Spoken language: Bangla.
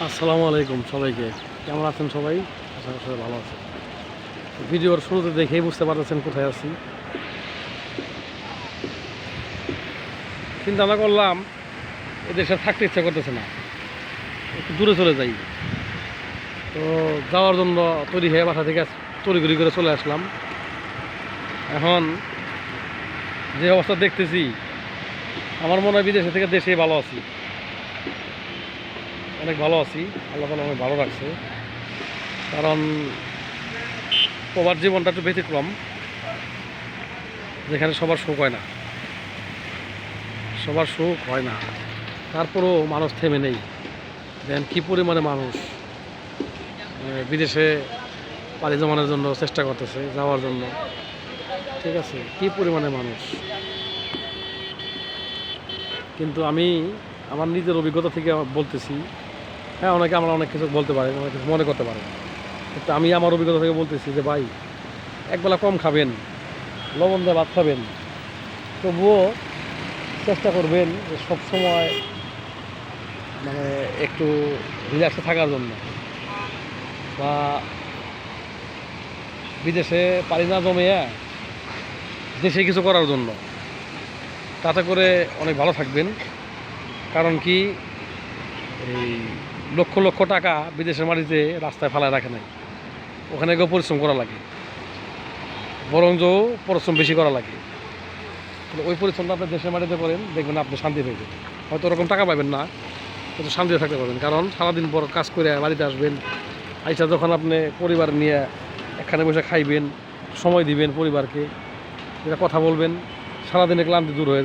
আসসালামু আলাইকুম সবাইকে। কেমন আছেন সবাই? আশা করি সবাই ভালো আছে। ভিডিওর শুরুতে দেখেই বুঝতে পারতেছেন কোথায় আছি। চিন্তা ভাবনা করলাম এদেশে থাকতে ইচ্ছা করতেছে না, একটু দূরে চলে যাই। তো যাওয়ার জন্য তৈরি হয়ে বাসা থেকে তড়িঘড়ি করে চলে আসলাম। এখন যে অবস্থা দেখতেছি, আমার মনে হয় বিদেশে থেকে দেশেই ভালো আছি, অনেক ভালো আছি। আল্লাহ তাআলা অনেক ভালো রাখছে। কারণ প্রবাস জীবনটা একটু ব্যতিক্রম, যেখানে সবার সুখ হয় না, সবার সুখ হয় না। তারপরেও মানুষ থেমে নেই। দেখেন কী পরিমাণে মানুষ বিদেশে পাড়ি জমানোর জন্য চেষ্টা করতেছে, যাওয়ার জন্য। ঠিক আছে, কী পরিমাণে মানুষ। কিন্তু আমি আমার নিজের অভিজ্ঞতা থেকে বলতেছি, হ্যাঁ অনেকে আমরা অনেক কিছু বলতে পারেন, অনেক কিছু মনে করতে পারেন, কিন্তু আমি আমার অভিজ্ঞতা থেকে বলতেছি যে ভাই, একবেলা কম খাবেন, লবণ দিয়ে ভাত খাবেন, তবুও চেষ্টা করবেন যে সবসময় মানে একটু রিল্যাক্সে থাকার জন্য, বা বিদেশে পাড়ি না জমিয়ে দেশে কিছু করার জন্য। তাতে করে অনেক ভালো থাকবেন। কারণ কি, এই লক্ষ লক্ষ টাকা বিদেশের মাটিতে রাস্তায় ফেলায় রাখে নাই, ওখানে গিয়ে পরিশ্রম করা লাগে, বরঞ্চ পরিশ্রম বেশি করা লাগে। ওই পরিশ্রমটা আপনি দেশের মাটিতে করেন, দেখবেন আপনি শান্তি পাইবেন। হয়তো ওরকম টাকা পাবেন না, কিন্তু শান্তিতে থাকতে পারবেন। কারণ সারাদিন পর কাজ করে বাড়িতে আসবেন, আইসা যখন আপনি পরিবার নিয়ে একখানে বসে খাইবেন, সময় দিবেন পরিবারকে, যেটা কথা বলবেন, সারাদিনে ক্লান্তি দূর হয়ে